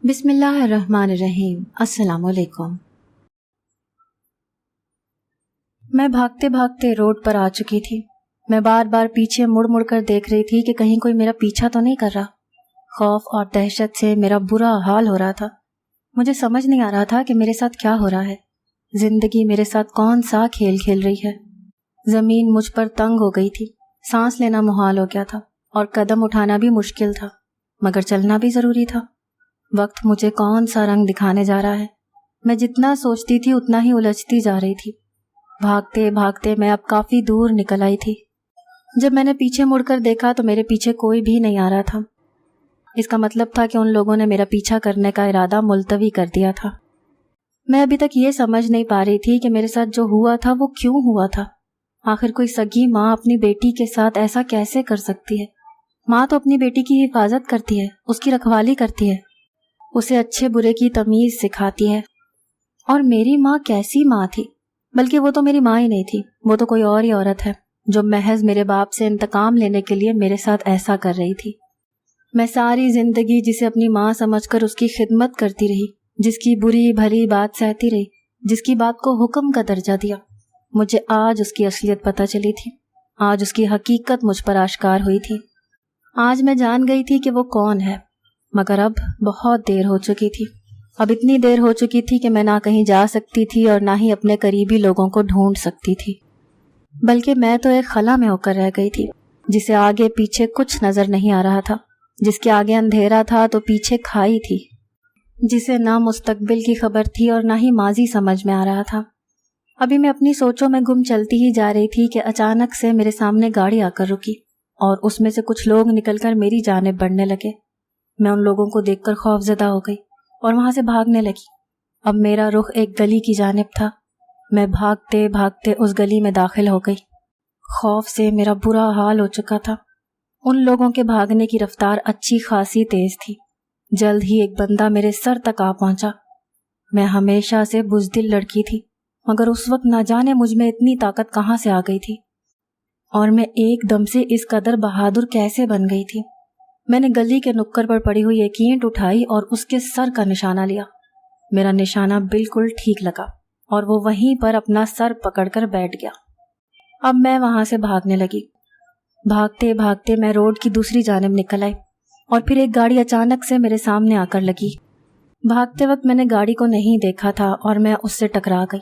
بسم اللہ الرحمن الرحیم۔ السلام علیکم۔ میں بھاگتے بھاگتے روڈ پر آ چکی تھی۔ میں بار بار پیچھے مڑ مڑ کر دیکھ رہی تھی کہ کہیں کوئی میرا پیچھا تو نہیں کر رہا۔ خوف اور دہشت سے میرا برا حال ہو رہا تھا۔ مجھے سمجھ نہیں آ رہا تھا کہ میرے ساتھ کیا ہو رہا ہے۔ زندگی میرے ساتھ کون سا کھیل کھیل رہی ہے۔ زمین مجھ پر تنگ ہو گئی تھی، سانس لینا محال ہو گیا تھا اور قدم اٹھانا بھی مشکل تھا، مگر چلنا بھی ضروری تھا۔ وقت مجھے کون سا رنگ دکھانے جا رہا ہے۔ میں جتنا سوچتی تھی اتنا ہی الجھتی جا رہی تھی۔ بھاگتے بھاگتے میں اب کافی دور نکل آئی تھی۔ جب میں نے پیچھے مڑ کر دیکھا تو میرے پیچھے کوئی بھی نہیں آ رہا تھا۔ اس کا مطلب تھا کہ ان لوگوں نے میرا پیچھا کرنے کا ارادہ ملتوی کر دیا تھا۔ میں ابھی تک یہ سمجھ نہیں پا رہی تھی کہ میرے ساتھ جو ہوا تھا وہ کیوں ہوا تھا۔ آخر کوئی سگی ماں اپنی بیٹی کے ساتھ ایسا کیسے کر سکتی ہے؟ ماں تو اپنی بیٹی کی حفاظت کرتی ہے، اس کی رکھوالی کرتی ہے، اسے اچھے برے کی تمیز سکھاتی ہے۔ اور میری ماں کیسی ماں تھی؟ بلکہ وہ تو میری ماں ہی نہیں تھی، وہ تو کوئی اور ہی عورت ہے جو محض میرے باپ سے انتقام لینے کے لیے میرے ساتھ ایسا کر رہی تھی۔ میں ساری زندگی جسے اپنی ماں سمجھ کر اس کی خدمت کرتی رہی، جس کی بری بھلی بات سہتی رہی، جس کی بات کو حکم کا درجہ دیا۔ مجھے آج اس کی اصلیت پتہ چلی تھی، آج اس کی حقیقت مجھ پر آشکار ہوئی تھی۔ آج میں جان گئی تھی کہ وہ کون ہے، مگر اب بہت دیر ہو چکی تھی۔ اب اتنی دیر ہو چکی تھی کہ میں نہ کہیں جا سکتی تھی اور نہ ہی اپنے قریبی لوگوں کو ڈھونڈ سکتی تھی، بلکہ میں تو ایک خلا میں ہو کر رہ گئی تھی، جسے آگے پیچھے کچھ نظر نہیں آ رہا تھا، جس کے آگے اندھیرا تھا تو پیچھے کھائی تھی، جسے نہ مستقبل کی خبر تھی اور نہ ہی ماضی سمجھ میں آ رہا تھا۔ ابھی میں اپنی سوچوں میں گم چلتی ہی جا رہی تھی کہ اچانک سے میرے سامنے گاڑی آ کر رکی اور اس میں سے کچھ لوگ نکل کر میری جانب بڑھنے لگے۔ میں ان لوگوں کو دیکھ کر خوف زدہ ہو گئی اور وہاں سے بھاگنے لگی۔ اب میرا رخ ایک گلی کی جانب تھا۔ میں بھاگتے بھاگتے اس گلی میں داخل ہو گئی۔ خوف سے میرا برا حال ہو چکا تھا۔ ان لوگوں کے بھاگنے کی رفتار اچھی خاصی تیز تھی۔ جلد ہی ایک بندہ میرے سر تک آ پہنچا۔ میں ہمیشہ سے بزدل لڑکی تھی، مگر اس وقت نہ جانے مجھ میں اتنی طاقت کہاں سے آ گئی تھی، اور میں ایک دم سے اس قدر بہادر کیسے بن گئی تھی۔ میں نے گلی کے نکڑ پر پڑی ہوئی ایک اینٹ اٹھائی اور اس کے سر کا نشانہ لیا۔ میرا نشانہ بالکل ٹھیک لگا اور وہ وہیں پر اپنا سر پکڑ کر بیٹھ گیا۔ اب میں وہاں سے بھاگنے لگی۔ بھاگتے بھاگتے میں روڈ کی دوسری جانب نکل آئی اور پھر ایک گاڑی اچانک سے میرے سامنے آ کر لگی۔ بھاگتے وقت میں نے گاڑی کو نہیں دیکھا تھا اور میں اس سے ٹکرا گئی۔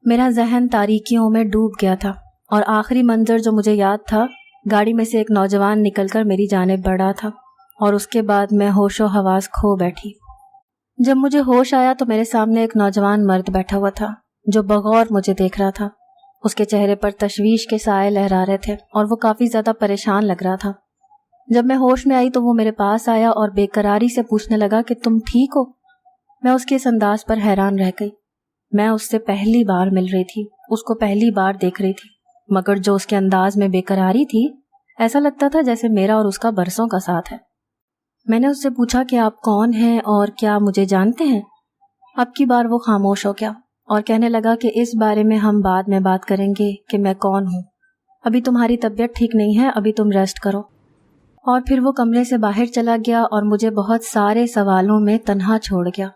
میرا ذہن تاریکیوں میں ڈوب گیا تھا اور آخری منظر جو مجھے یاد تھا، گاڑی میں سے ایک نوجوان نکل کر میری جانب بڑھا تھا اور اس کے بعد میں ہوش و حواس کھو بیٹھی۔ جب مجھے ہوش آیا تو میرے سامنے ایک نوجوان مرد بیٹھا ہوا تھا جو بغور مجھے دیکھ رہا تھا۔ اس کے چہرے پر تشویش کے سائے لہرا رہے تھے اور وہ کافی زیادہ پریشان لگ رہا تھا۔ جب میں ہوش میں آئی تو وہ میرے پاس آیا اور بے قراری سے پوچھنے لگا کہ تم ٹھیک ہو؟ میں اس کے اس انداز پر حیران رہ گئی۔ میں اس سے پہلی بار مل رہی تھی، اس کو پہلی بار دیکھ رہی تھی، مگر جو اس کے انداز میں بے قراری تھی، ایسا لگتا تھا جیسے میرا اور اس کا برسوں کا ساتھ ہے۔ میں نے اس سے پوچھا کہ آپ کون ہیں اور کیا مجھے جانتے ہیں؟ اب کی بار وہ خاموش ہو گیا اور کہنے لگا کہ اس بارے میں ہم بعد میں بات کریں گے کہ میں کون ہوں۔ ابھی تمہاری طبیعت ٹھیک نہیں ہے، ابھی تم ریسٹ کرو۔ اور پھر وہ کمرے سے باہر چلا گیا اور مجھے بہت سارے سوالوں میں تنہا چھوڑ گیا۔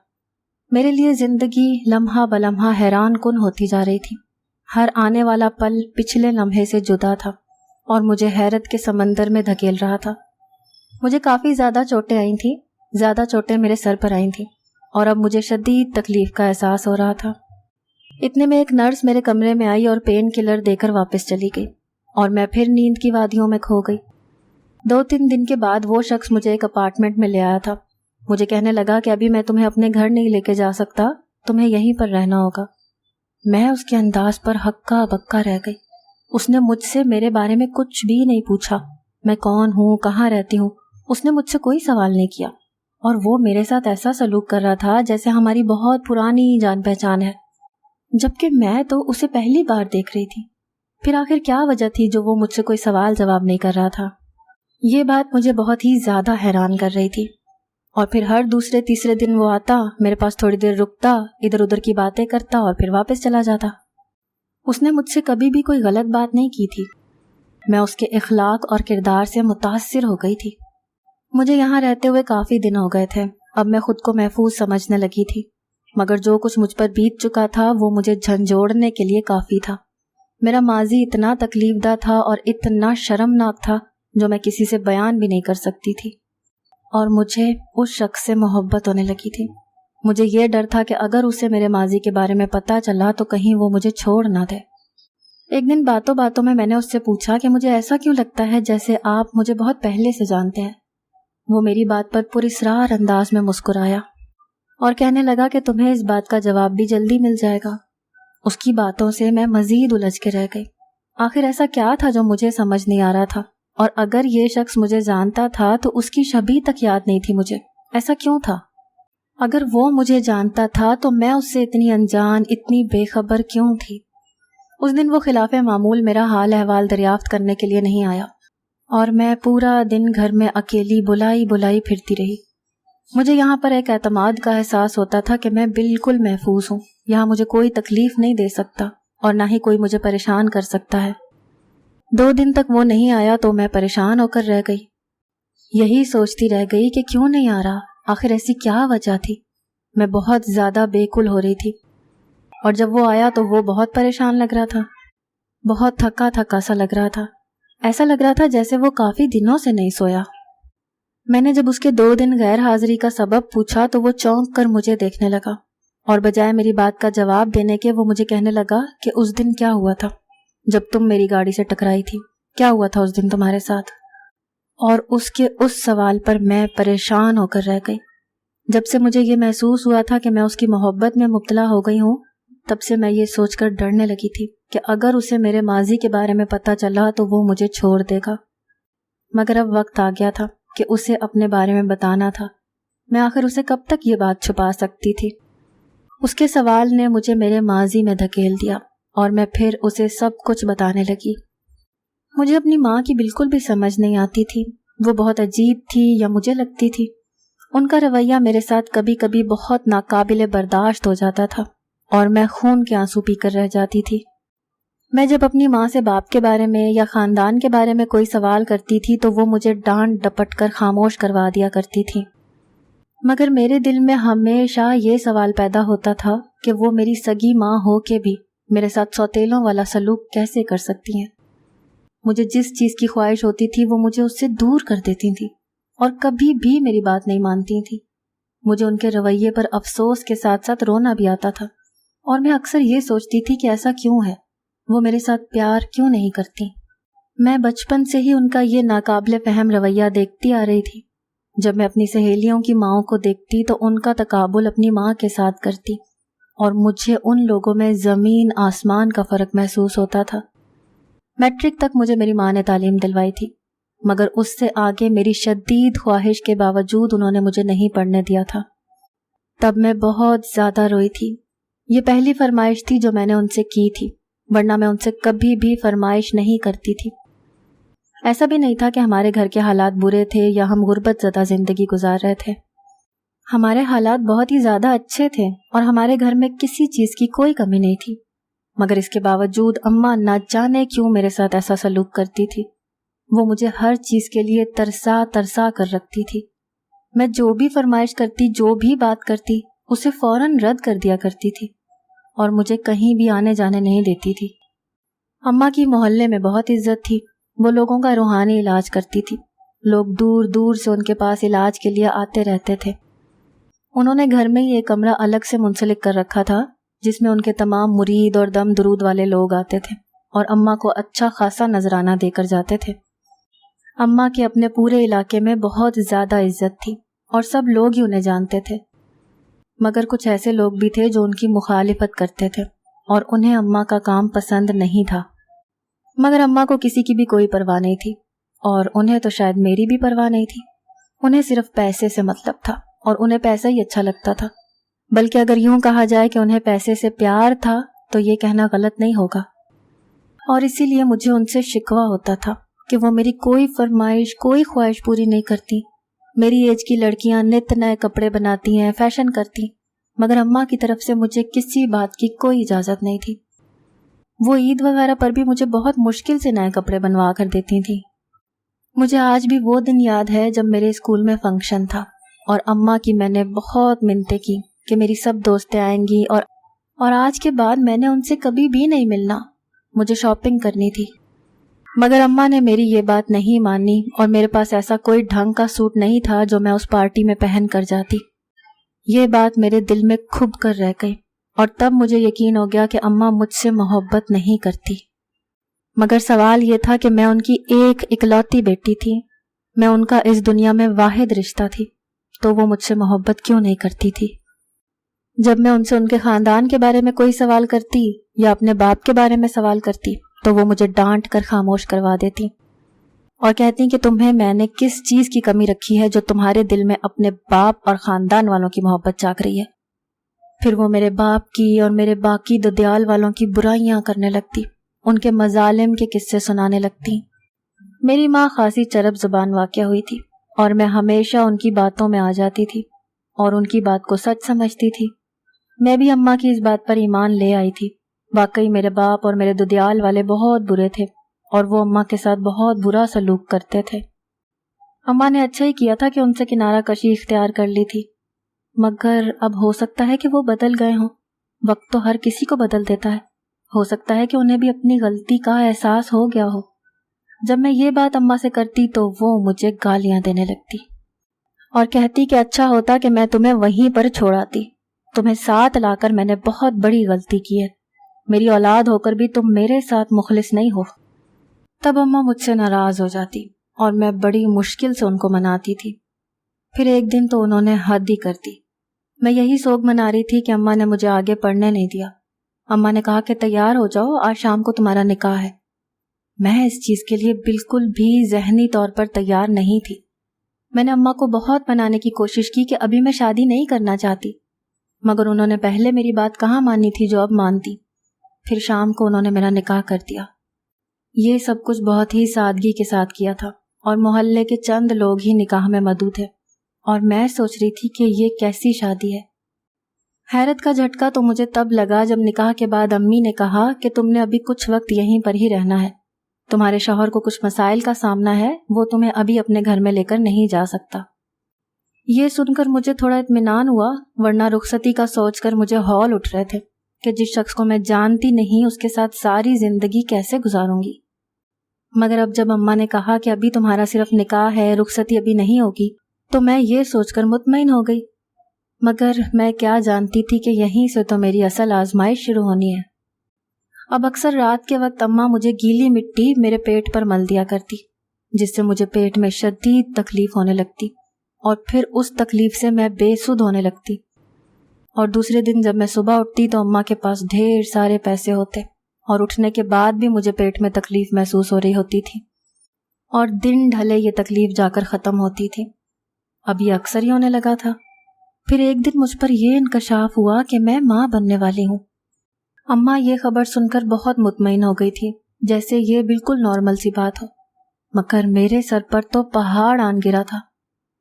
میرے لیے زندگی لمحہ بلمحہ حیران کن ہوتی جا رہی تھی۔ ہر آنے والا پل پچھلے لمحے سے جدا تھا اور مجھے حیرت کے سمندر میں دھکیل رہا تھا۔ مجھے کافی زیادہ چوٹیں آئی تھیں، زیادہ چوٹیں میرے سر پر آئی تھیں اور اب مجھے شدید تکلیف کا احساس ہو رہا تھا۔ اتنے میں ایک نرس میرے کمرے میں آئی اور پین کلر دے کر واپس چلی گئی اور میں پھر نیند کی وادیوں میں کھو گئی۔ 2-3 دن کے بعد وہ شخص مجھے ایک اپارٹمنٹ میں لے آیا تھا۔ مجھے کہنے لگا کہ ابھی میں تمہیں اپنے گھر نہیں لے کے جا سکتا، تمہیں یہیں پر رہنا ہوگا۔ میں اس کے انداز پر ہکا بکا رہ گئی۔ اس نے مجھ سے میرے بارے میں کچھ بھی نہیں پوچھا، میں کون ہوں، کہاں رہتی ہوں، اس نے مجھ سے کوئی سوال نہیں کیا، اور وہ میرے ساتھ ایسا سلوک کر رہا تھا جیسے ہماری بہت پرانی جان پہچان ہے، جبکہ میں تو اسے پہلی بار دیکھ رہی تھی۔ پھر آخر کیا وجہ تھی جو وہ مجھ سے کوئی سوال جواب نہیں کر رہا تھا؟ یہ بات مجھے بہت ہی زیادہ حیران کر رہی تھی۔ اور پھر ہر دوسرے تیسرے دن وہ آتا، میرے پاس تھوڑی دیر رکتا، ادھر ادھر کی باتیں کرتا اور پھر واپس چلا جاتا۔ اس نے مجھ سے کبھی بھی کوئی غلط بات نہیں کی تھی۔ میں اس کے اخلاق اور کردار سے متاثر ہو گئی تھی۔ مجھے یہاں رہتے ہوئے کافی دن ہو گئے تھے اب میں خود کو محفوظ سمجھنے لگی تھی، مگر جو کچھ مجھ پر بیت چکا تھا وہ مجھے جھنجھوڑنے کے لیے کافی تھا۔ میرا ماضی اتنا تکلیف دہ تھا اور اتنا شرمناک تھا جو میں کسی سے بیان بھی نہیں کر سکتی تھی، اور مجھے اس شخص سے محبت ہونے لگی تھی۔ مجھے یہ ڈر تھا کہ اگر اسے میرے ماضی کے بارے میں پتہ چلا تو کہیں وہ مجھے چھوڑ نہ دے۔ ایک دن باتوں باتوں میں نے اس سے پوچھا کہ مجھے ایسا کیوں لگتا ہے جیسے آپ مجھے بہت پہلے سے جانتے ہیں۔ وہ میری بات پر پراسرار انداز میں مسکرایا اور کہنے لگا کہ تمہیں اس بات کا جواب بھی جلدی مل جائے گا۔ اس کی باتوں سے میں مزید الجھ کے رہ گئی۔ آخر ایسا کیا تھا جو مجھے سمجھ نہیں آ رہا تھا، اور اگر یہ شخص مجھے جانتا تھا تو اس کی شبیہ تک یاد نہیں تھی مجھے۔ ایسا کیوں تھا؟ اگر وہ مجھے جانتا تھا تو میں اس سے اتنی انجان، اتنی بے خبر کیوں تھی؟ اس دن وہ خلاف معمول میرا حال احوال دریافت کرنے کے لیے نہیں آیا، اور میں پورا دن گھر میں اکیلی بلائی پھرتی رہی۔ مجھے یہاں پر ایک اعتماد کا احساس ہوتا تھا کہ میں بالکل محفوظ ہوں، یہاں مجھے کوئی تکلیف نہیں دے سکتا اور نہ ہی کوئی مجھے پریشان کر سکتا ہے۔ 2 دن تک وہ نہیں آیا تو میں پریشان ہو کر رہ گئی، یہی سوچتی رہ گئی کہ کیوں نہیں آ رہا، آخر ایسی کیا وجہ تھی۔ میں بہت زیادہ بیکل ہو رہی تھی، اور جب وہ آیا تو وہ بہت پریشان لگ رہا تھا، بہت تھکا تھکا سا لگ رہا تھا، ایسا لگ رہا تھا جیسے وہ کافی دنوں سے نہیں سویا۔ میں نے جب اس کے 2 دن غیر حاضری کا سبب پوچھا تو وہ چونک کر مجھے دیکھنے لگا، اور بجائے میری بات کا جواب دینے کے وہ مجھے کہنے لگا کہ اس دن کیا ہوا تھا جب تم میری گاڑی سے ٹکرائی تھی، کیا ہوا تھا اس دن تمہارے ساتھ؟ اور اس کے اس سوال پر میں پریشان ہو کر رہ گئی۔ جب سے مجھے یہ محسوس ہوا تھا کہ میں اس کی محبت میں مبتلا ہو گئی ہوں، تب سے میں یہ سوچ کر ڈرنے لگی تھی کہ اگر اسے میرے ماضی کے بارے میں پتہ چلا تو وہ مجھے چھوڑ دے گا۔ مگر اب وقت آ گیا تھا کہ اسے اپنے بارے میں بتانا تھا۔ میں آخر اسے کب تک یہ بات چھپا سکتی تھی؟ اس کے سوال نے مجھے میرے ماضی میں دھکیل دیا، اور میں پھر اسے سب کچھ بتانے لگی۔ مجھے اپنی ماں کی بالکل بھی سمجھ نہیں آتی تھی، وہ بہت عجیب تھی یا مجھے لگتی تھی۔ ان کا رویہ میرے ساتھ کبھی کبھی بہت ناقابل برداشت ہو جاتا تھا، اور میں خون کے آنسو پی کر رہ جاتی تھی۔ میں جب اپنی ماں سے باپ کے بارے میں یا خاندان کے بارے میں کوئی سوال کرتی تھی تو وہ مجھے ڈانٹ ڈپٹ کر خاموش کروا دیا کرتی تھی، مگر میرے دل میں ہمیشہ یہ سوال پیدا ہوتا تھا کہ وہ میری سگی ماں ہو کے بھی میرے ساتھ سوتیلوں والا سلوک کیسے کر سکتی ہیں۔ مجھے جس چیز کی خواہش ہوتی تھی وہ مجھے اس سے دور کر دیتی تھی، اور کبھی بھی میری بات نہیں مانتی تھی۔ مجھے ان کے رویے پر افسوس کے ساتھ ساتھ رونا بھی آتا تھا، اور میں اکثر یہ سوچتی تھی کہ ایسا کیوں ہے، وہ میرے ساتھ پیار کیوں نہیں کرتی۔ میں بچپن سے ہی ان کا یہ ناقابل فہم رویہ دیکھتی آ رہی تھی۔ جب میں اپنی سہیلیوں کی ماؤں کو دیکھتی تو ان کا تقابل اپنی ماں کے ساتھ کرتی، اور مجھے ان لوگوں میں زمین آسمان کا فرق محسوس ہوتا تھا۔ میٹرک تک مجھے میری ماں نے تعلیم دلوائی تھی، مگر اس سے آگے میری شدید خواہش کے باوجود انہوں نے مجھے نہیں پڑھنے دیا تھا۔ تب میں بہت زیادہ روئی تھی۔ یہ پہلی فرمائش تھی جو میں نے ان سے کی تھی، ورنہ میں ان سے کبھی بھی فرمائش نہیں کرتی تھی۔ ایسا بھی نہیں تھا کہ ہمارے گھر کے حالات برے تھے یا ہم غربت زدہ زندگی گزار رہے تھے۔ ہمارے حالات بہت ہی زیادہ اچھے تھے اور ہمارے گھر میں کسی چیز کی کوئی کمی نہیں تھی، مگر اس کے باوجود اماں نہ جانے کیوں میرے ساتھ ایسا سلوک کرتی تھی۔ وہ مجھے ہر چیز کے لیے ترسا ترسا کر رکھتی تھی۔ میں جو بھی فرمائش کرتی، جو بھی بات کرتی، اسے فوراً رد کر دیا کرتی تھی، اور مجھے کہیں بھی آنے جانے نہیں دیتی تھی۔ اماں کی محلے میں بہت عزت تھی، وہ لوگوں کا روحانی علاج کرتی تھی، لوگ دور دور سے ان کے پاس علاج کے لیے آتے رہتے تھے۔ انہوں نے گھر میں ہی ایک کمرہ الگ سے منسلک کر رکھا تھا جس میں ان کے تمام مرید اور دم درود والے لوگ آتے تھے اور اماں کو اچھا خاصا نذرانہ دے کر جاتے تھے۔ اماں کے اپنے پورے علاقے میں بہت زیادہ عزت تھی اور سب لوگ ہی انہیں جانتے تھے، مگر کچھ ایسے لوگ بھی تھے جو ان کی مخالفت کرتے تھے اور انہیں اماں کا کام پسند نہیں تھا۔ مگر اماں کو کسی کی بھی کوئی پرواہ نہیں تھی، اور انہیں تو شاید میری بھی پرواہ نہیں تھی۔ انہیں صرف پیسے سے مطلب تھا اور انہیں پیسہ ہی اچھا لگتا تھا، بلکہ اگر یوں کہا جائے کہ انہیں پیسے سے پیار تھا تو یہ کہنا غلط نہیں ہوگا۔ اور اسی لیے مجھے ان سے شکوہ ہوتا تھا کہ وہ میری کوئی فرمائش، کوئی خواہش پوری نہیں کرتی۔ میری ایج کی لڑکیاں نت نئے کپڑے بناتی ہیں، فیشن کرتی، مگر اماں کی طرف سے مجھے کسی بات کی کوئی اجازت نہیں تھی۔ وہ عید وغیرہ پر بھی مجھے بہت مشکل سے نئے کپڑے بنوا کر دیتی تھیں۔ مجھے آج بھی وہ دن یاد ہے جب میرے اسکول میں فنکشن تھا اور اماں کی میں نے بہت منتیں کی کہ میری سب دوستیں آئیں گی اور آج کے بعد میں نے ان سے کبھی بھی نہیں ملنا، مجھے شاپنگ کرنی تھی۔ مگر اماں نے میری یہ بات نہیں مانی اور میرے پاس ایسا کوئی ڈھنگ کا سوٹ نہیں تھا جو میں اس پارٹی میں پہن کر جاتی۔ یہ بات میرے دل میں کھب کر رہ گئی اور تب مجھے یقین ہو گیا کہ اماں مجھ سے محبت نہیں کرتی۔ مگر سوال یہ تھا کہ میں ان کی ایک اکلوتی بیٹی تھی، میں ان کا اس دنیا میں واحد رشتہ تھی، تو وہ مجھ سے محبت کیوں نہیں کرتی تھی؟ جب میں ان سے ان کے خاندان کے بارے میں کوئی سوال کرتی یا اپنے باپ کے بارے میں سوال کرتی تو وہ مجھے ڈانٹ کر خاموش کروا دیتی اور کہتی کہ تمہیں میں نے کس چیز کی کمی رکھی ہے جو تمہارے دل میں اپنے باپ اور خاندان والوں کی محبت جاگ رہی ہے۔ پھر وہ میرے باپ کی اور میرے باقی ددیال والوں کی برائیاں کرنے لگتی، ان کے مظالم کے قصے سنانے لگتی۔ میری ماں خاصی چرب زبان واقع ہوئی تھی اور میں ہمیشہ ان کی باتوں میں آ جاتی تھی اور ان کی بات کو سچ سمجھتی تھی۔ میں بھی اماں کی اس بات پر ایمان لے آئی تھی۔ واقعی میرے باپ اور میرے ددیال والے بہت برے تھے اور وہ اماں کے ساتھ بہت برا سلوک کرتے تھے۔ اماں نے اچھا ہی کیا تھا کہ ان سے کنارہ کشی اختیار کر لی تھی، مگر اب ہو سکتا ہے کہ وہ بدل گئے ہوں۔ وقت تو ہر کسی کو بدل دیتا ہے، ہو سکتا ہے کہ انہیں بھی اپنی غلطی کا احساس ہو گیا ہو۔ جب میں یہ بات اماں سے کرتی تو وہ مجھے گالیاں دینے لگتی اور کہتی کہ اچھا ہوتا کہ میں تمہیں وہیں پر چھوڑ آتی، تمہیں ساتھ لا کر میں نے بہت بڑی غلطی کی ہے، میری اولاد ہو کر بھی تم میرے ساتھ مخلص نہیں ہو۔ تب اماں مجھ سے ناراض ہو جاتی اور میں بڑی مشکل سے ان کو مناتی تھی۔ پھر ایک دن تو انہوں نے حد ہی کر دی۔ میں یہی سوگ منا رہی تھی کہ اماں نے مجھے آگے پڑھنے نہیں دیا۔ اماں نے کہا کہ تیار ہو جاؤ، آج شام کو تمہارا نکاح ہے۔ میں اس چیز کے لیے بالکل بھی ذہنی طور پر تیار نہیں تھی۔ میں نے اماں کو بہت منانے کی کوشش کی کہ ابھی میں شادی نہیں کرنا چاہتی، مگر انہوں نے پہلے میری بات کہاں مانی تھی جو اب مانتی۔ پھر شام کو انہوں نے میرا نکاح کر دیا۔ یہ سب کچھ بہت ہی سادگی کے ساتھ کیا تھا اور محلے کے چند لوگ ہی نکاح میں مدعو تھے اور میں سوچ رہی تھی کہ یہ کیسی شادی ہے۔ حیرت کا جھٹکا تو مجھے تب لگا جب نکاح کے بعد امی نے کہا کہ تم نے ابھی کچھ وقت یہیں پر ہی رہنا ہے، تمہارے شوہر کو کچھ مسائل کا سامنا ہے، وہ تمہیں ابھی اپنے گھر میں لے کر نہیں جا سکتا۔ یہ سن کر مجھے تھوڑا اطمینان ہوا، ورنہ رخصتی کا سوچ کر مجھے ہول اٹھ رہے تھے کہ جس شخص کو میں جانتی نہیں اس کے ساتھ ساری زندگی کیسے گزاروں گی۔ مگر اب جب اماں نے کہا کہ ابھی تمہارا صرف نکاح ہے، رخصتی ابھی نہیں ہوگی، تو میں یہ سوچ کر مطمئن ہو گئی۔ مگر میں کیا جانتی تھی کہ یہیں سے تو میری اصل آزمائش شروع ہونی ہے۔ اب اکثر رات کے وقت اماں مجھے گیلی مٹی میرے پیٹ پر مل دیا کرتی، جس سے مجھے پیٹ میں شدید تکلیف ہونے لگتی اور پھر اس تکلیف سے میں بے سدھ ہونے لگتی۔ اور دوسرے دن جب میں صبح اٹھتی تو اماں کے پاس ڈھیر سارے پیسے ہوتے اور اٹھنے کے بعد بھی مجھے پیٹ میں تکلیف محسوس ہو رہی ہوتی تھی اور دن ڈھلے یہ تکلیف جا کر ختم ہوتی تھی۔ اب یہ اکثر ہی ہونے لگا تھا۔ پھر ایک دن مجھ پر یہ انکشاف ہوا کہ میں ماں بننے والی ہوں۔ اماں یہ خبر سن کر بہت مطمئن ہو گئی تھی، جیسے یہ بالکل نارمل سی بات ہو، مگر میرے سر پر تو پہاڑ آن گرا تھا۔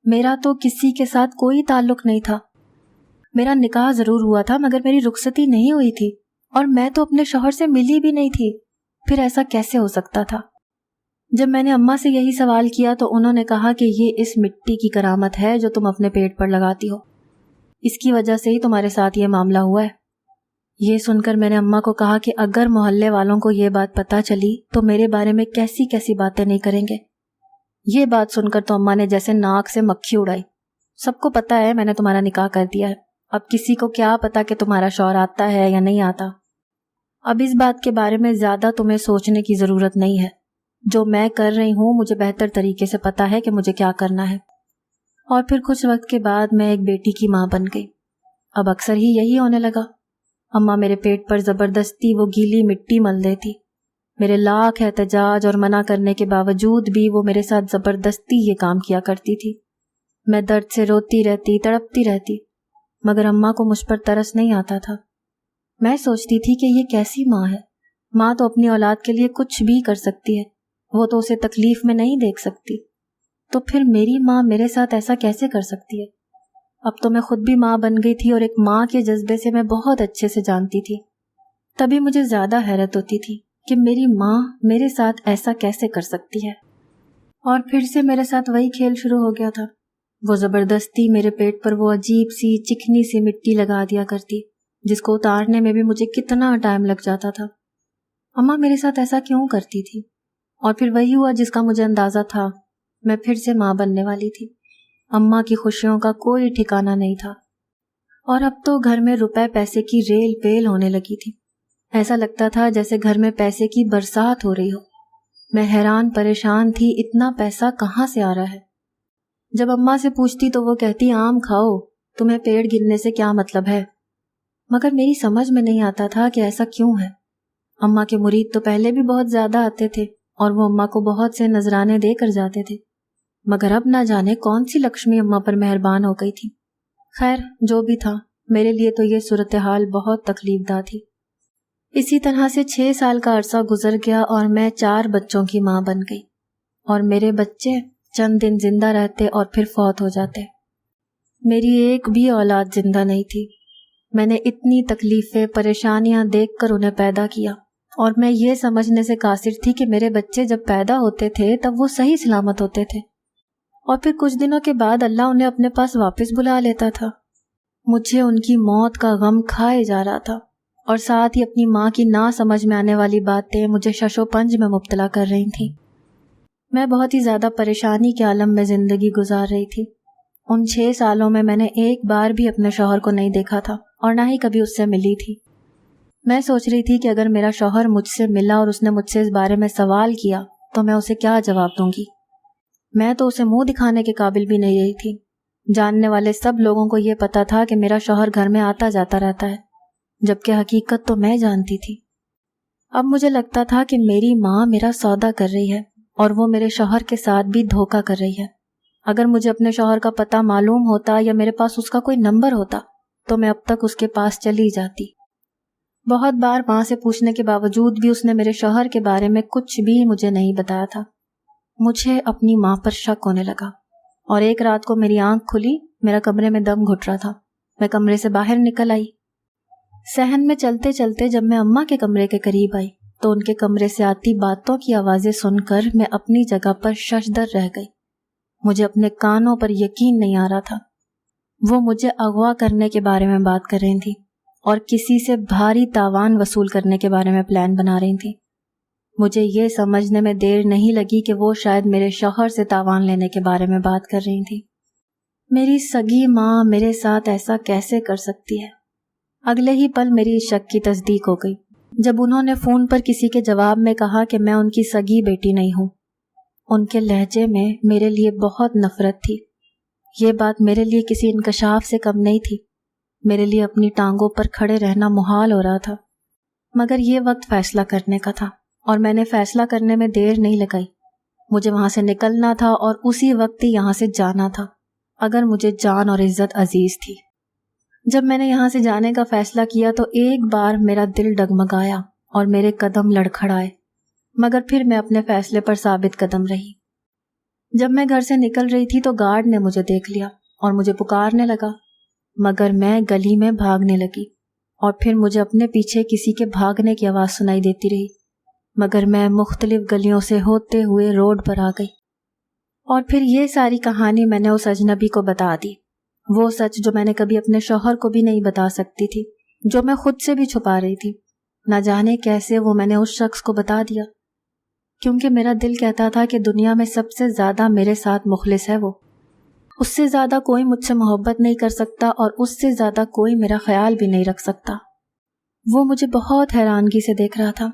میرا تو کسی کے ساتھ کوئی تعلق نہیں تھا۔ میرا نکاح ضرور ہوا تھا مگر میری رخصتی نہیں ہوئی تھی اور میں تو اپنے شوہر سے ملی بھی نہیں تھی۔ پھر ایسا کیسے ہو سکتا تھا؟ جب میں نے اماں سے یہی سوال کیا تو انہوں نے کہا کہ یہ اس مٹی کی کرامت ہے جو تم اپنے پیٹ پر لگاتی ہو، اس کی وجہ سے ہی تمہارے ساتھ یہ معاملہ ہوا ہے۔ یہ سن کر میں نے اماں کو کہا کہ اگر محلے والوں کو یہ بات پتہ چلی تو میرے بارے میں کیسی کیسی باتیں نہیں کریں گے۔ یہ بات سن کر تو اماں نے جیسے ناک سے مکھی اڑائی۔ سب کو پتہ ہے میں نے تمہارا نکاح کر دیا ہے، اب کسی کو کیا پتا کہ تمہارا شوہر آتا ہے یا نہیں آتا۔ اب اس بات کے بارے میں زیادہ تمہیں سوچنے کی ضرورت نہیں ہے، جو میں کر رہی ہوں مجھے بہتر طریقے سے پتا ہے کہ مجھے کیا کرنا ہے۔ اور پھر کچھ وقت کے بعد میں ایک بیٹی کی ماں بن گئی۔ اب اکثر ہی یہی ہونے لگا۔ اماں میرے پیٹ پر زبردستی وہ گیلی مٹی مل دیتی۔ میرے لاکھ احتجاج اور منع کرنے کے باوجود بھی وہ میرے ساتھ زبردستی یہ کام کیا کرتی تھی۔ میں درد سے روتی رہتی، تڑپتی رہتی، مگر اماں کو مجھ پر ترس نہیں آتا تھا۔ میں سوچتی تھی کہ یہ کیسی ماں ہے؟ ماں تو اپنی اولاد کے لیے کچھ بھی کر سکتی ہے، وہ تو اسے تکلیف میں نہیں دیکھ سکتی، تو پھر میری ماں میرے ساتھ ایسا کیسے کر سکتی ہے؟ اب تو میں خود بھی ماں بن گئی تھی اور ایک ماں کے جذبے سے میں بہت اچھے سے جانتی تھی۔ تبھی مجھے زیادہ حیرت ہوتی تھی کہ میری ماں میرے ساتھ ایسا کیسے کر سکتی ہے۔ اور پھر سے میرے ساتھ وہی کھیل شروع ہو گیا تھا۔ وہ زبردستی میرے پیٹ پر وہ عجیب سی چکنی سی مٹی لگا دیا کرتی، جس کو اتارنے میں بھی مجھے کتنا ٹائم لگ جاتا تھا۔ اماں میرے ساتھ ایسا کیوں کرتی تھی؟ اور پھر وہی ہوا جس کا مجھے اندازہ تھا، میں پھر سے ماں بننے والی تھی۔ اماں کی خوشیوں کا کوئی ٹھکانہ نہیں تھا، اور اب تو گھر میں روپے پیسے کی ریل پیل ہونے لگی تھی۔ ایسا لگتا تھا جیسے گھر میں پیسے کی برسات ہو رہی ہو۔ میں حیران پریشان تھی، اتنا پیسہ کہاں سے آ رہا ہے؟ جب اماں سے پوچھتی تو وہ کہتی آم کھاؤ، تمہیں پیڑ گرنے سے کیا مطلب ہے؟ مگر میری سمجھ میں نہیں آتا تھا کہ ایسا کیوں ہے۔ اماں کے مرید تو پہلے بھی بہت زیادہ آتے تھے اور وہ اماں کو بہت سے نذرانے دے کر جاتے تھے، مگر اب نہ جانے کون سی لکشمی اماں پر مہربان ہو گئی تھی۔ خیر جو بھی تھا، میرے لیے تو یہ صورتحال بہت تکلیف دہ تھی۔ اسی طرح سے 6 سال کا عرصہ گزر گیا اور میں 4 بچوں کی ماں بن گئی، اور میرے بچے چند دن زندہ رہتے اور پھر فوت ہو جاتے۔ میری ایک بھی اولاد زندہ نہیں تھی۔ میں نے اتنی تکلیفیں پریشانیاں دیکھ کر انہیں پیدا کیا، اور میں یہ سمجھنے سے قاصر تھی کہ میرے بچے جب پیدا ہوتے تھے تب وہ صحیح سلامت ہوتے تھے، اور پھر کچھ دنوں کے بعد اللہ انہیں اپنے پاس واپس بلا لیتا تھا۔ مجھے ان کی موت کا غم کھائے جا رہا تھا، اور ساتھ ہی اپنی ماں کی نہ سمجھ میں آنے والی باتیں مجھے شش و پنج میں مبتلا کر رہی تھیں۔ میں بہت ہی زیادہ پریشانی کے عالم میں زندگی گزار رہی تھی۔ ان 6 سالوں میں نے ایک بار بھی اپنے شوہر کو نہیں دیکھا تھا، اور نہ ہی کبھی اس سے ملی تھی۔ میں سوچ رہی تھی کہ اگر میرا شوہر مجھ سے ملا اور اس نے مجھ سے اس بارے میں سوال کیا تو میں اسے کیا جواب دوں گی؟ میں تو اسے منہ دکھانے کے قابل بھی نہیں رہی تھی۔ جاننے والے سب لوگوں کو یہ پتا تھا کہ میرا شوہر گھر میں آتا جاتا رہتا ہے، جبکہ حقیقت تو میں جانتی تھی۔ اب مجھے لگتا تھا کہ میری ماں میرا سودا کر رہی ہے، اور وہ میرے شوہر کے ساتھ بھی دھوکہ کر رہی ہے۔ اگر مجھے اپنے شوہر کا پتہ معلوم ہوتا یا میرے پاس اس کا کوئی نمبر ہوتا تو میں اب تک اس کے پاس چلی جاتی۔ بہت بار ماں سے پوچھنے کے باوجود بھی اس نے میرے شوہر کے بارے میں کچھ بھی مجھے نہیں بتایا تھا۔ مجھے اپنی ماں پر شک ہونے لگا، اور ایک رات کو میری آنکھ کھلی، میرا کمرے میں دم گھٹ رہا تھا۔ میں کمرے سے باہر نکل آئی۔ صحن میں چلتے چلتے جب میں اماں کے کمرے کے قریب آئی تو ان کے کمرے سے آتی باتوں کی آوازیں سن کر میں اپنی جگہ پر ششدر رہ گئی۔ مجھے اپنے کانوں پر یقین نہیں آ رہا تھا۔ وہ مجھے اغوا کرنے کے بارے میں بات کر رہی تھی، اور کسی سے بھاری تاوان وصول کرنے کے بارے میں پلان بنا رہی تھی۔ مجھے یہ سمجھنے میں دیر نہیں لگی کہ وہ شاید میرے شوہر سے تاوان لینے کے بارے میں بات کر رہی تھی۔ میری سگی ماں میرے ساتھ ایسا کیسے کر سکتی ہے؟ اگلے ہی پل میری اس شک کی تصدیق ہو گئی جب انہوں نے فون پر کسی کے جواب میں کہا کہ میں ان کی سگی بیٹی نہیں ہوں۔ ان کے لہجے میں میرے لیے بہت نفرت تھی۔ یہ بات میرے لیے کسی انکشاف سے کم نہیں تھی۔ میرے لیے اپنی ٹانگوں پر کھڑے رہنا محال ہو رہا تھا، مگر یہ وقت فیصلہ کرنے کا تھا، اور میں نے فیصلہ کرنے میں دیر نہیں لگائی۔ مجھے وہاں سے نکلنا تھا اور اسی وقت ہی یہاں سے جانا تھا، اگر مجھے جان اور عزت عزیز تھی۔ جب میں نے یہاں سے جانے کا فیصلہ کیا تو ایک بار میرا دل ڈگمگایا اور میرے قدم لڑکھڑائے، مگر پھر میں اپنے فیصلے پر ثابت قدم رہی۔ جب میں گھر سے نکل رہی تھی تو گارڈ نے مجھے دیکھ لیا اور مجھے پکارنے لگا، مگر میں گلی میں بھاگنے لگی، اور پھر مجھے اپنے پیچھے کسی کے بھاگنے کی آواز سنائی دیتی رہی، مگر میں مختلف گلیوں سے ہوتے ہوئے روڈ پر آ گئی۔ اور پھر یہ ساری کہانی میں نے اس اجنبی کو بتا دی، وہ سچ جو میں نے کبھی اپنے شوہر کو بھی نہیں بتا سکتی تھی، جو میں خود سے بھی چھپا رہی تھی۔ نہ جانے کیسے وہ میں نے اس شخص کو بتا دیا، کیونکہ میرا دل کہتا تھا کہ دنیا میں سب سے زیادہ میرے ساتھ مخلص ہے وہ۔ اس سے زیادہ کوئی مجھ سے محبت نہیں کر سکتا، اور اس سے زیادہ کوئی میرا خیال بھی نہیں رکھ سکتا۔ وہ مجھے بہت حیرانگی سے دیکھ رہا تھا۔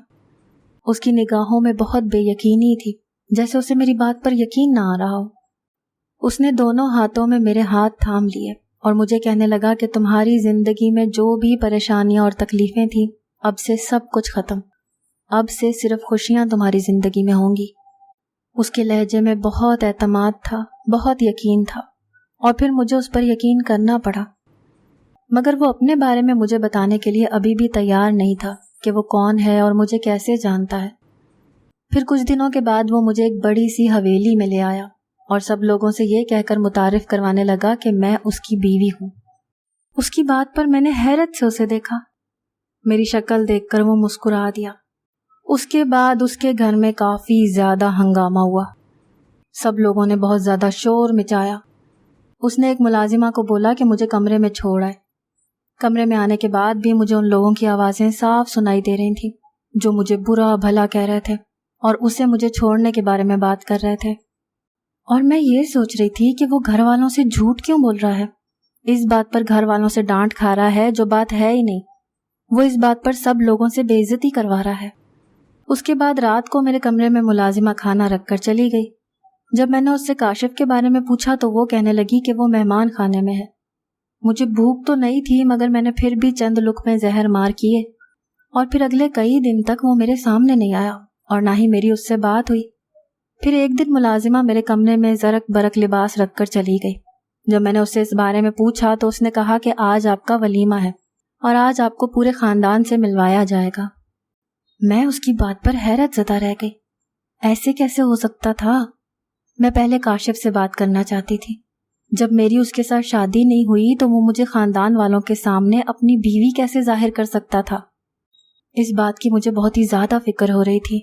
اس کی نگاہوں میں بہت بے یقینی تھی، جیسے اسے میری بات پر یقین نہ آ رہا ہو۔ اس نے دونوں ہاتھوں میں میرے ہاتھ تھام لیے اور مجھے کہنے لگا کہ تمہاری زندگی میں جو بھی پریشانیاں اور تکلیفیں تھیں، اب سے سب کچھ ختم، اب سے صرف خوشیاں تمہاری زندگی میں ہوں گی۔ اس کے لہجے میں بہت اعتماد تھا، بہت یقین تھا، اور پھر مجھے اس پر یقین کرنا پڑا۔ مگر وہ اپنے بارے میں مجھے بتانے کے لیے ابھی بھی تیار نہیں تھا کہ وہ کون ہے اور مجھے کیسے جانتا ہے۔ پھر کچھ دنوں کے بعد وہ مجھے ایک بڑی سی حویلی میں لے آیا اور سب لوگوں سے یہ کہہ کر متعارف کروانے لگا کہ میں اس کی بیوی ہوں۔ اس کی بات پر میں نے حیرت سے اسے دیکھا۔ میری شکل دیکھ کر وہ مسکرا دیا۔ اس کے بعد اس کے گھر میں کافی زیادہ ہنگامہ ہوا۔ سب لوگوں نے بہت زیادہ شور مچایا۔ اس نے ایک ملازمہ کو بولا کہ مجھے کمرے میں چھوڑ آئے۔ کمرے میں آنے کے بعد بھی مجھے ان لوگوں کی آوازیں صاف سنائی دے رہی تھیں جو مجھے برا بھلا کہہ رہے تھے اور اسے مجھے چھوڑنے کے بارے میں بات کر رہے تھے، اور میں یہ سوچ رہی تھی کہ وہ گھر والوں سے جھوٹ کیوں بول رہا ہے، اس بات پر گھر والوں سے ڈانٹ کھا رہا ہے جو بات ہے ہی نہیں، وہ اس بات پر سب لوگوں سے بے عزتی کروا رہا ہے۔ اس کے بعد رات کو میرے کمرے میں ملازمہ کھانا رکھ کر چلی گئی۔ جب میں نے اس سے کاشف کے بارے میں پوچھا تو وہ کہنے لگی کہ وہ مہمان خانے میں ہے۔ مجھے بھوک تو نہیں تھی مگر میں نے پھر بھی چند لقمے زہر مار کیے، اور پھر اگلے کئی دن تک وہ میرے سامنے نہیں آیا اور نہ ہی میری اس سے بات ہوئی۔ پھر ایک دن ملازمہ میرے کمرے میں زرق برق لباس رکھ کر چلی گئی۔ جب میں نے اس سے اس بارے میں پوچھا تو اس نے کہا کہ آج آپ کا ولیمہ ہے اور آج آپ کو پورے خاندان سے ملوایا جائے گا۔ میں اس کی بات پر حیرت زدہ رہ گئی۔ ایسے کیسے ہو سکتا تھا؟ میں پہلے کاشف سے بات کرنا چاہتی تھی۔ جب میری اس کے ساتھ شادی نہیں ہوئی تو وہ مجھے خاندان والوں کے سامنے اپنی بیوی کیسے ظاہر کر سکتا تھا؟ اس بات کی مجھے بہت ہی زیادہ فکر ہو رہی تھی،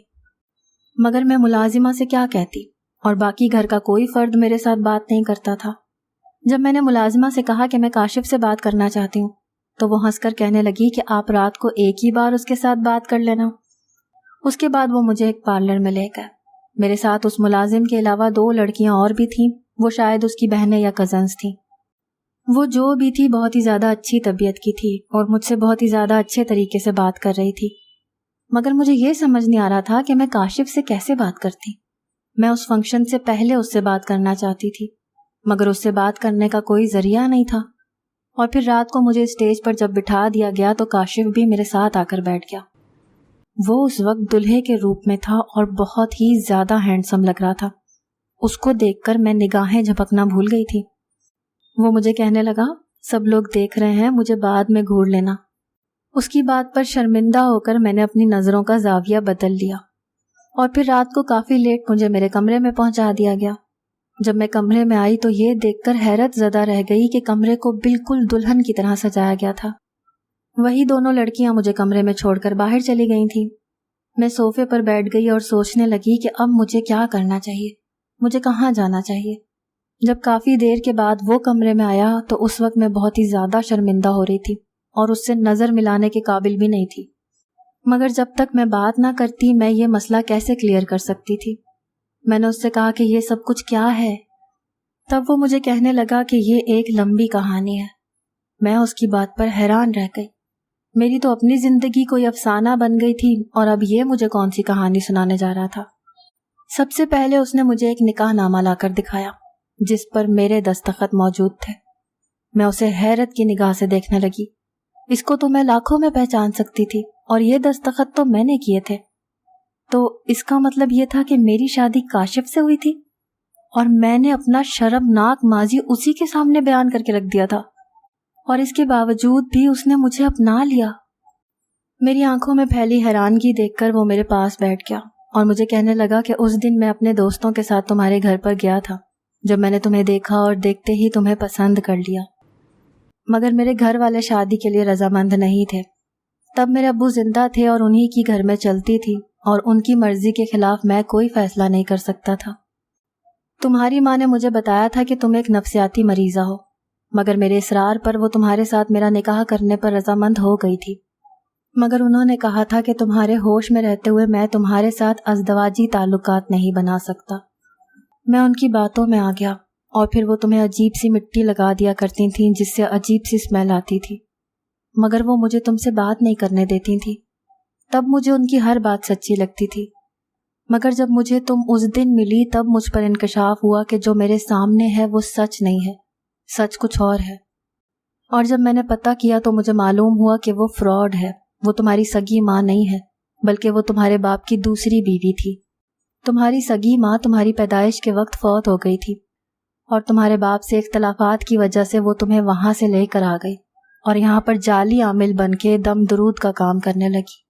مگر میں ملازمہ سے کیا کہتی، اور باقی گھر کا کوئی فرد میرے ساتھ بات نہیں کرتا تھا۔ جب میں نے ملازمہ سے کہا کہ میں کاشف سے بات کرنا چاہتی ہوں تو وہ ہنس کر کہنے لگی کہ آپ رات کو ایک ہی بار اس کے ساتھ بات کر لینا۔ اس کے بعد وہ مجھے ایک پارلر میں لے گئے۔ میرے ساتھ اس ملازم کے علاوہ 2 لڑکیاں اور بھی تھیں، وہ شاید اس کی بہنیں یا کزنز تھیں۔ وہ جو بھی تھی بہت ہی زیادہ اچھی طبیعت کی تھی اور مجھ سے بہت ہی زیادہ اچھے طریقے سے بات کر رہی تھی، مگر مجھے یہ سمجھ نہیں آ رہا تھا کہ میں کاشف سے کیسے بات کرتی۔ میں اس فنکشن سے پہلے اس سے بات کرنا چاہتی تھی مگر اس سے بات کرنے کا کوئی ذریعہ نہیں تھا، اور پھر رات کو مجھے اسٹیج پر جب بٹھا دیا گیا تو کاشف بھی میرے ساتھ آ کر بیٹھ گیا۔ وہ اس وقت دلہے کے روپ میں تھا اور بہت ہی زیادہ ہینڈسم لگ رہا تھا۔ اس کو دیکھ کر میں نگاہیں جھپکنا بھول گئی تھی۔ وہ مجھے کہنے لگا، سب لوگ دیکھ رہے ہیں، مجھے بعد میں گھور لینا۔ اس کی بات پر شرمندہ ہو کر میں نے اپنی نظروں کا زاویہ بدل لیا، اور پھر رات کو کافی لیٹ مجھے میرے کمرے میں پہنچا دیا گیا۔ جب میں کمرے میں آئی تو یہ دیکھ کر حیرت زدہ رہ گئی کہ کمرے کو بالکل دلہن کی طرح سجایا گیا تھا۔ وہی 2 لڑکیاں مجھے کمرے میں چھوڑ کر باہر چلی گئی تھیں۔ میں صوفے پر بیٹھ گئی اور سوچنے لگی کہ اب مجھے کیا کرنا چاہیے، مجھے کہاں جانا چاہیے۔ جب کافی دیر کے بعد وہ کمرے میں آیا تو اس وقت میں بہت ہی زیادہ شرمندہ ہو رہی تھی اور اس سے نظر ملانے کے قابل بھی نہیں تھی، مگر جب تک میں بات نہ کرتی میں یہ مسئلہ کیسے کلیئر کر سکتی تھی۔ میں نے اس سے کہا کہ یہ سب کچھ کیا ہے؟ تب وہ مجھے کہنے لگا کہ یہ ایک لمبی کہانی ہے۔ میں اس کی بات پر حیران رہ گئی۔ میری تو اپنی زندگی کوئی افسانہ بن گئی تھی اور اب یہ مجھے کون سی کہانی سنانے جا رہا تھا۔ سب سے پہلے اس نے مجھے ایک نکاح نامہ لا کر دکھایا جس پر میرے دستخط موجود تھے۔ میں اسے حیرت کی نگاہ سے دیکھنے لگی۔ اس کو تو میں لاکھوں میں پہچان سکتی تھی اور یہ دستخط تو میں نے کیے تھے، تو اس کا مطلب یہ تھا کہ میری شادی کاشف سے ہوئی تھی اور میں نے اپنا شرمناک ماضی اسی کے سامنے بیان کر کے رکھ دیا تھا، اور اس کے باوجود بھی اس نے مجھے اپنا لیا۔ میری آنکھوں میں پھیلی حیرانگی دیکھ کر وہ میرے پاس بیٹھ گیا اور مجھے کہنے لگا کہ اس دن میں اپنے دوستوں کے ساتھ تمہارے گھر پر گیا تھا جب میں نے تمہیں دیکھا اور دیکھتے ہی تمہیں پسند کر لیا، مگر میرے گھر والے شادی کے لیے رضامند نہیں تھے۔ تب میرے ابو زندہ تھے اور انہی کی گھر میں چلتی تھی اور ان کی مرضی کے خلاف میں کوئی فیصلہ نہیں کر سکتا تھا۔ تمہاری ماں نے مجھے بتایا تھا کہ تم ایک نفسیاتی مریضہ ہو، مگر میرے اصرار پر وہ تمہارے ساتھ میرا نکاح کرنے پر رضامند ہو گئی تھی، مگر انہوں نے کہا تھا کہ تمہارے ہوش میں رہتے ہوئے میں تمہارے ساتھ ازدواجی تعلقات نہیں بنا سکتا۔ میں ان کی باتوں میں آ گیا، اور پھر وہ تمہیں عجیب سی مٹی لگا دیا کرتی تھیں جس سے عجیب سی اسمیل آتی تھی، مگر وہ مجھے تم سے بات نہیں کرنے دیتی تھی۔ تب مجھے ان کی ہر بات سچی لگتی تھی، مگر جب مجھے تم اس دن ملی تب مجھ پر انکشاف ہوا کہ جو میرے سامنے ہے وہ سچ نہیں ہے، سچ کچھ اور ہے۔ اور جب میں نے پتہ کیا تو مجھے معلوم ہوا کہ وہ فراڈ ہے، وہ تمہاری سگی ماں نہیں ہے بلکہ وہ تمہارے باپ کی دوسری بیوی تھی۔ تمہاری سگی ماں تمہاری پیدائش کے وقت فوت ہو گئی تھی اور تمہارے باپ سے اختلافات کی وجہ سے وہ تمہیں وہاں سے لے کر آ گئی اور یہاں پر جعلی عامل بن کے دم درود کا کام کرنے لگی۔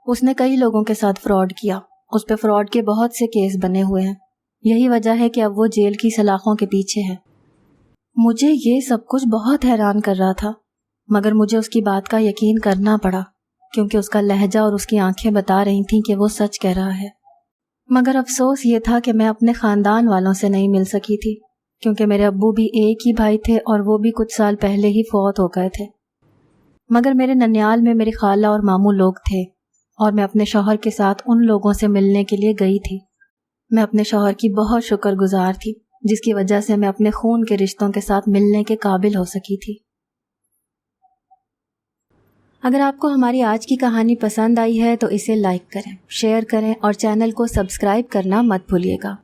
اس نے کئی لوگوں کے ساتھ فراڈ کیا، اس پہ فراڈ کے بہت سے کیس بنے ہوئے ہیں، یہی وجہ ہے کہ اب وہ جیل کی سلاخوں کے پیچھے ہے۔ مجھے یہ سب کچھ بہت حیران کر رہا تھا، مگر مجھے اس کی بات کا یقین کرنا پڑا کیونکہ اس کا لہجہ اور اس کی آنکھیں بتا رہی تھیں کہ وہ سچ کہہ رہا ہے۔ مگر افسوس یہ تھا کہ میں اپنے خاندان والوں سے نہیں مل سکی تھی کیونکہ میرے ابو بھی ایک ہی بھائی تھے اور وہ بھی کچھ سال پہلے ہی فوت ہو گئے تھے۔ مگر میرے ننیال میں میری خالہ اور ماموں لوگ تھے اور میں اپنے شوہر کے ساتھ ان لوگوں سے ملنے کے لیے گئی تھی۔ میں اپنے شوہر کی بہت شکر گزار تھی، جس کی وجہ سے میں اپنے خون کے رشتوں کے ساتھ ملنے کے قابل ہو سکی تھی۔ اگر آپ کو ہماری آج کی کہانی پسند آئی ہے تو اسے لائک کریں، شیئر کریں اور چینل کو سبسکرائب کرنا مت بھولیے گا۔